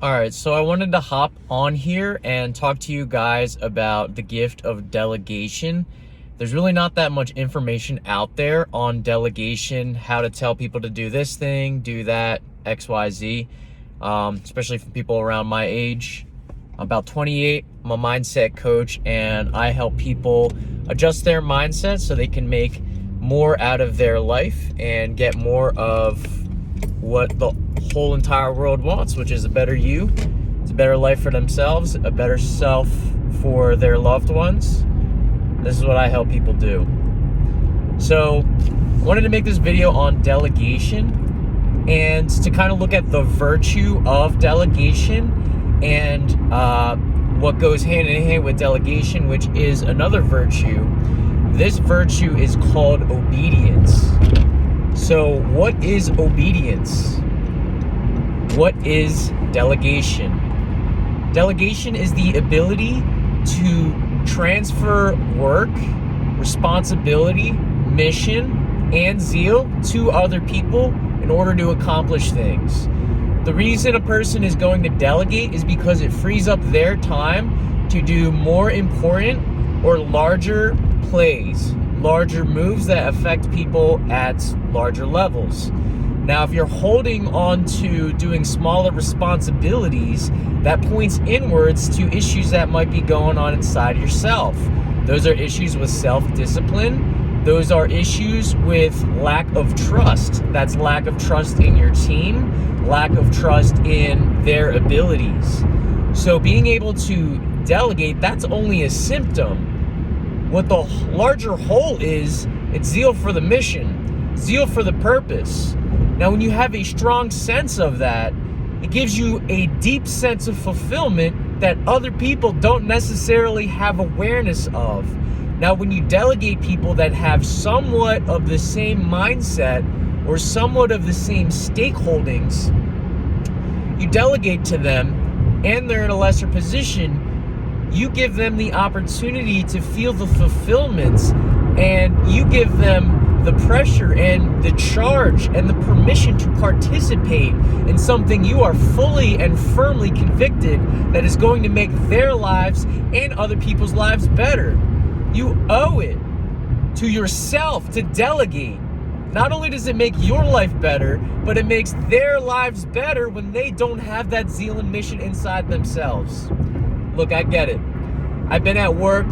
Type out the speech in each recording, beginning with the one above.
All right, so I wanted to hop on here and talk to you guys about the gift of delegation. There's really not that much information out there on delegation, how to tell people to do this thing, do that, XYZ, especially for people around my age. I'm about 28, I'm a mindset coach, and I help people adjust their mindset so they can make more out of their life and get more of what the whole entire world wants, which is a better you. It's a better life for themselves, a better self for their loved ones. This is what I help people do. So I wanted to make this video on delegation and to kind of look at the virtue of delegation and what goes hand in hand with delegation, which is another virtue. This virtue is called obedience. So what is obedience? What is delegation? Delegation is the ability to transfer work, responsibility, mission, and zeal to other people in order to accomplish things. The reason a person is going to delegate is because it frees up their time to do more important or larger plays, larger moves that affect people at larger levels. Now, if you're holding on to doing smaller responsibilities, that points inwards to issues that might be going on inside yourself. Those are issues with self-discipline. Those are issues with lack of trust. That's lack of trust in your team, lack of trust in their abilities. So being able to delegate, that's only a symptom. What the larger whole is, it's zeal for the mission, zeal for the purpose. Now, when you have a strong sense of that, it gives you a deep sense of fulfillment that other people don't necessarily have awareness of. Now, when you delegate people that have somewhat of the same mindset or somewhat of the same stakeholdings, you delegate to them and they're in a lesser position, you give them the opportunity to feel the fulfillments, and you give them the pressure and the charge and the permission to participate in something you are fully and firmly convicted that is going to make their lives and other people's lives better. You owe it to yourself to delegate. Not only does it make your life better, but it makes their lives better when they don't have that zeal and mission inside themselves. Look, I get it. I've been at work,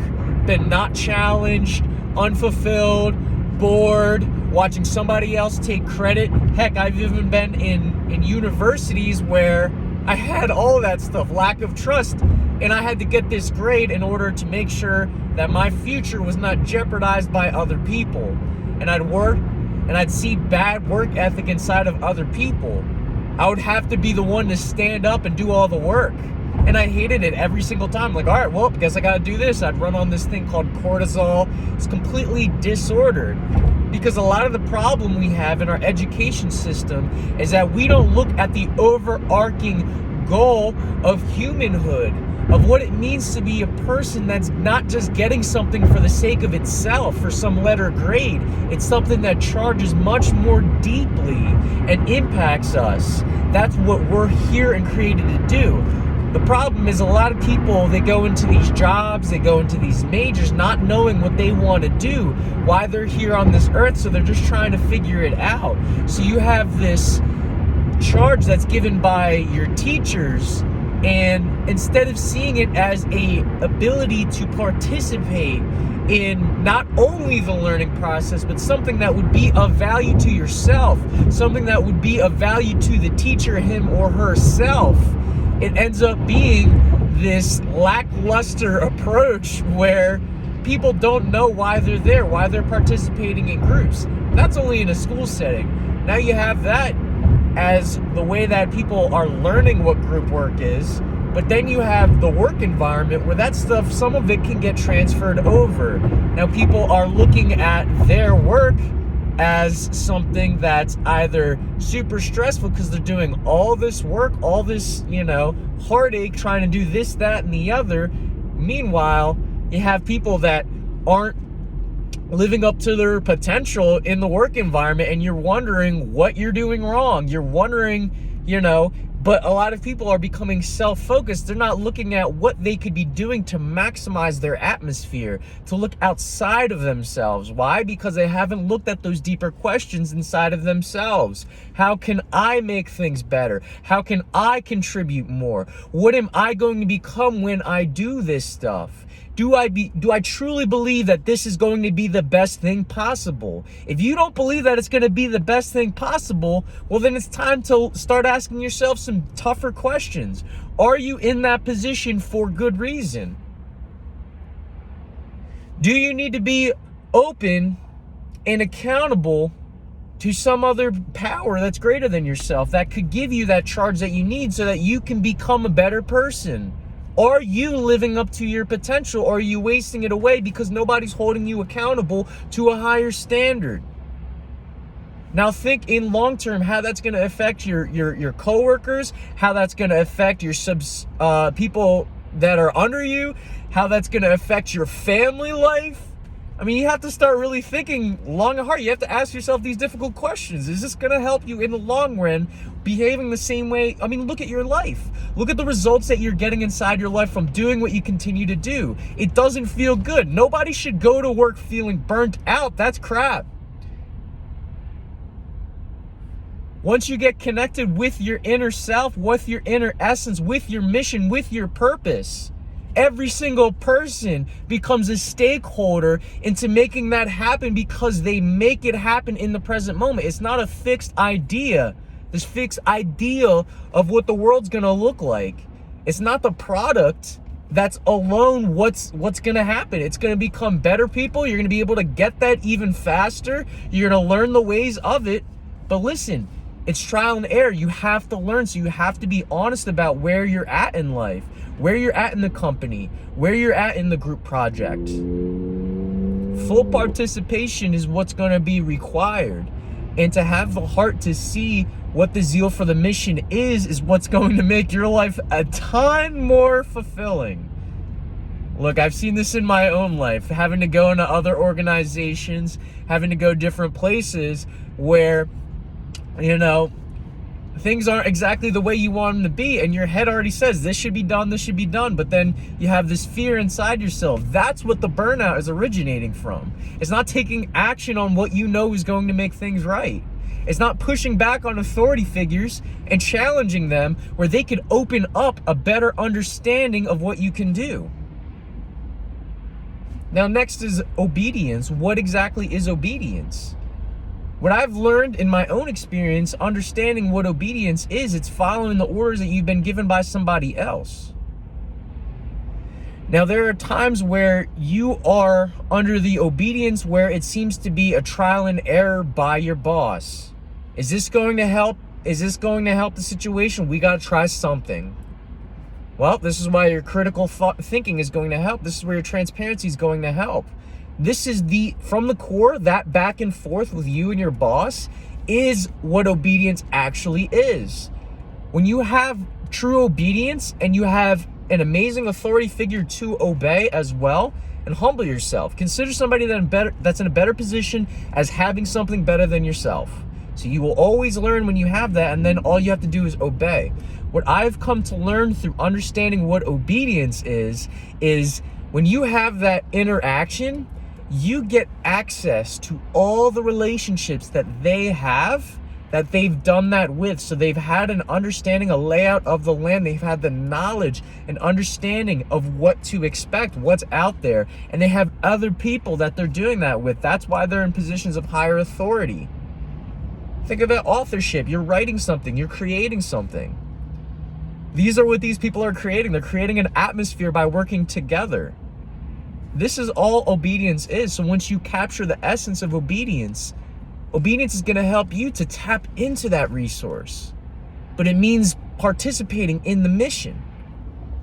been not challenged, unfulfilled, bored, watching somebody else take credit. Heck, I've even been in universities where I had all that stuff, lack of trust, and I had to get this grade in order to make sure that my future was not jeopardized by other people. And I'd work and I'd see bad work ethic inside of other people. I would have to be the one to stand up and do all the work. And I hated it every single time. Like, all right, well, guess I got to do this. I'd run on this thing called cortisol. It's completely disordered because a lot of the problem we have in our education system is that we don't look at the overarching goal of humanhood, of what it means to be a person that's not just getting something for the sake of itself, for some letter grade. It's something that charges much more deeply and impacts us. That's what we're here and created to do. The problem is a lot of people, they go into these jobs, they go into these majors not knowing what they want to do, why they're here on this earth, so they're just trying to figure it out. So you have this charge that's given by your teachers, and instead of seeing it as a ability to participate in not only the learning process, but something that would be of value to yourself, something that would be of value to the teacher, him or herself, it ends up being this lackluster approach where people don't know why they're there, why they're participating in groups. That's only in a school setting. Now you have that as the way that people are learning what group work is, but then you have the work environment where that stuff, some of it can get transferred over. Now people are looking at their work as something that's either super stressful because they're doing all this work, all this, heartache trying to do this, that, and the other. Meanwhile, you have people that aren't living up to their potential in the work environment, and you're wondering what you're doing wrong. You're wondering, But a lot of people are becoming self-focused. They're not looking at what they could be doing to maximize their atmosphere, to look outside of themselves. Why? Because they haven't looked at those deeper questions inside of themselves. How can I make things better? How can I contribute more? What am I going to become when I do this stuff? Do I truly believe that this is going to be the best thing possible? If you don't believe that it's going to be the best thing possible, well, then it's time to start asking yourself some tougher questions. Are you in that position for good reason? Do you need to be open and accountable to some other power that's greater than yourself that could give you that charge that you need so that you can become a better person? Are you living up to your potential, or are you wasting it away because nobody's holding you accountable to a higher standard? Now think in long term how that's going to affect your coworkers, how that's going to affect your people that are under you, how that's going to affect your family life. I mean, you have to start really thinking long and hard. You have to ask yourself these difficult questions. Is this going to help you in the long run behaving the same way? I mean, look at your life. Look at the results that you're getting inside your life from doing what you continue to do. It doesn't feel good. Nobody should go to work feeling burnt out. That's crap. Once you get connected with your inner self, with your inner essence, with your mission, with your purpose, every single person becomes a stakeholder into making that happen because they make it happen in the present moment. It's not a fixed idea, this fixed ideal of what the world's gonna look like. It's not the product that's alone what's gonna happen. It's gonna become better people. You're gonna be able to get that even faster. You're gonna learn the ways of it. But listen, it's trial and error. You have to learn, so you have to be honest about where you're at in life, where you're at in the company, where you're at in the group project. Full participation is what's going to be required. And to have the heart to see what the zeal for the mission is what's going to make your life a ton more fulfilling. Look, I've seen this in my own life, having to go into other organizations, having to go different places where, you know, things aren't exactly the way you want them to be, and your head already says this should be done, but then you have this fear inside yourself. That's what the burnout is originating from. It's not taking action on what you know is going to make things right. It's not pushing back on authority figures and challenging them where they could open up a better understanding of what you can do. Now, next is obedience. What exactly is obedience? What I've learned in my own experience, understanding what obedience is, it's following the orders that you've been given by somebody else. Now, there are times where you are under the obedience where it seems to be a trial and error by your boss. Is this going to help? Is this going to help the situation? We got to try something. Well, this is why your critical thinking is going to help. This is where your transparency is going to help. This is from the core, that back and forth with you and your boss is what obedience actually is. When you have true obedience and you have an amazing authority figure to obey as well, and humble yourself. Consider somebody that's in a better position as having something better than yourself. So you will always learn when you have that, and then all you have to do is obey. What I've come to learn through understanding what obedience is when you have that interaction, you get access to all the relationships that they have, that they've done that with. So they've had an understanding, a layout of the land. They've had the knowledge and understanding of what to expect, what's out there. And they have other people that they're doing that with. That's why they're in positions of higher authority. Think about authorship. You're writing something, you're creating something. These are what these people are creating. They're creating an atmosphere by working together. This is all obedience is. So once you capture the essence of obedience, obedience is going to help you to tap into that resource. But it means participating in the mission.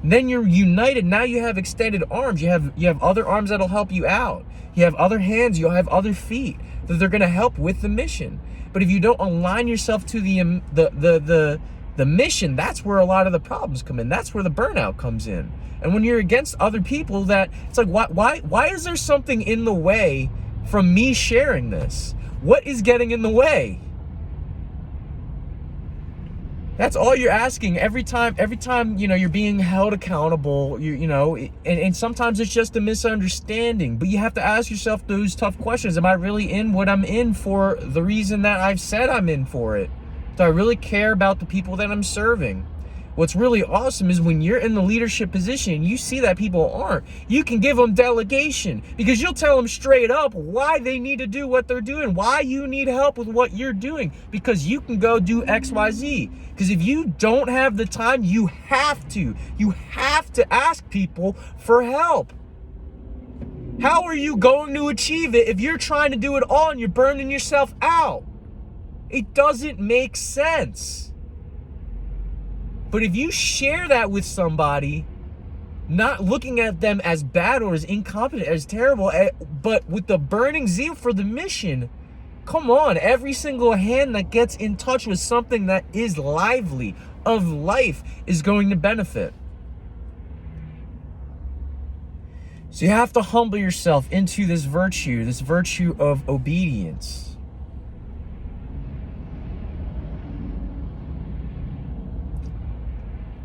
Then you're united. Now you have extended arms. You have other arms that'll help you out. You have other hands. You'll have other feet that they're going to help with the mission. But if you don't align yourself to the mission, that's where a lot of the problems come in. That's where the burnout comes in. And when you're against other people, that it's like, why is there something in the way from me sharing this? What is getting in the way? That's all you're asking every time, you know, you're being held accountable, you know, and sometimes it's just a misunderstanding, but you have to ask yourself those tough questions. Am I really in what I'm in for the reason that I've said I'm in for it? Do I really care about the people that I'm serving? What's really awesome is when you're in the leadership position, you see that people aren't. You can give them delegation because you'll tell them straight up why they need to do what they're doing, why you need help with what you're doing, because you can go do X, Y, Z. Because if you don't have the time, you have to ask people for help. How are you going to achieve it if you're trying to do it all and you're burning yourself out? It doesn't make sense. But if you share that with somebody, not looking at them as bad or as incompetent, as terrible, but with the burning zeal for the mission, come on, every single hand that gets in touch with something that is lively, of life, is going to benefit. So you have to humble yourself into this virtue of obedience.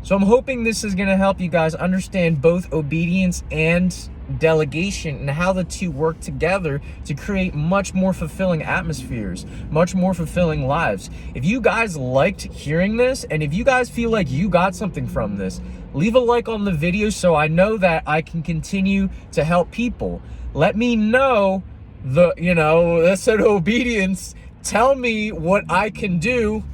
So I'm hoping this is going to help you guys understand both obedience and delegation and how the two work together to create much more fulfilling atmospheres, much more fulfilling lives. If you guys liked hearing this, and if you guys feel like you got something from this, leave a like on the video so I know that I can continue to help people. Let me know that said obedience. Tell me what I can do,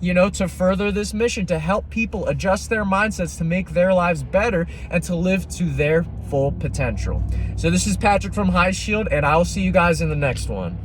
to further this mission, to help people adjust their mindsets, to make their lives better, and to live to their full potential. So this is Patrick from High Shield, and I will see you guys in the next one.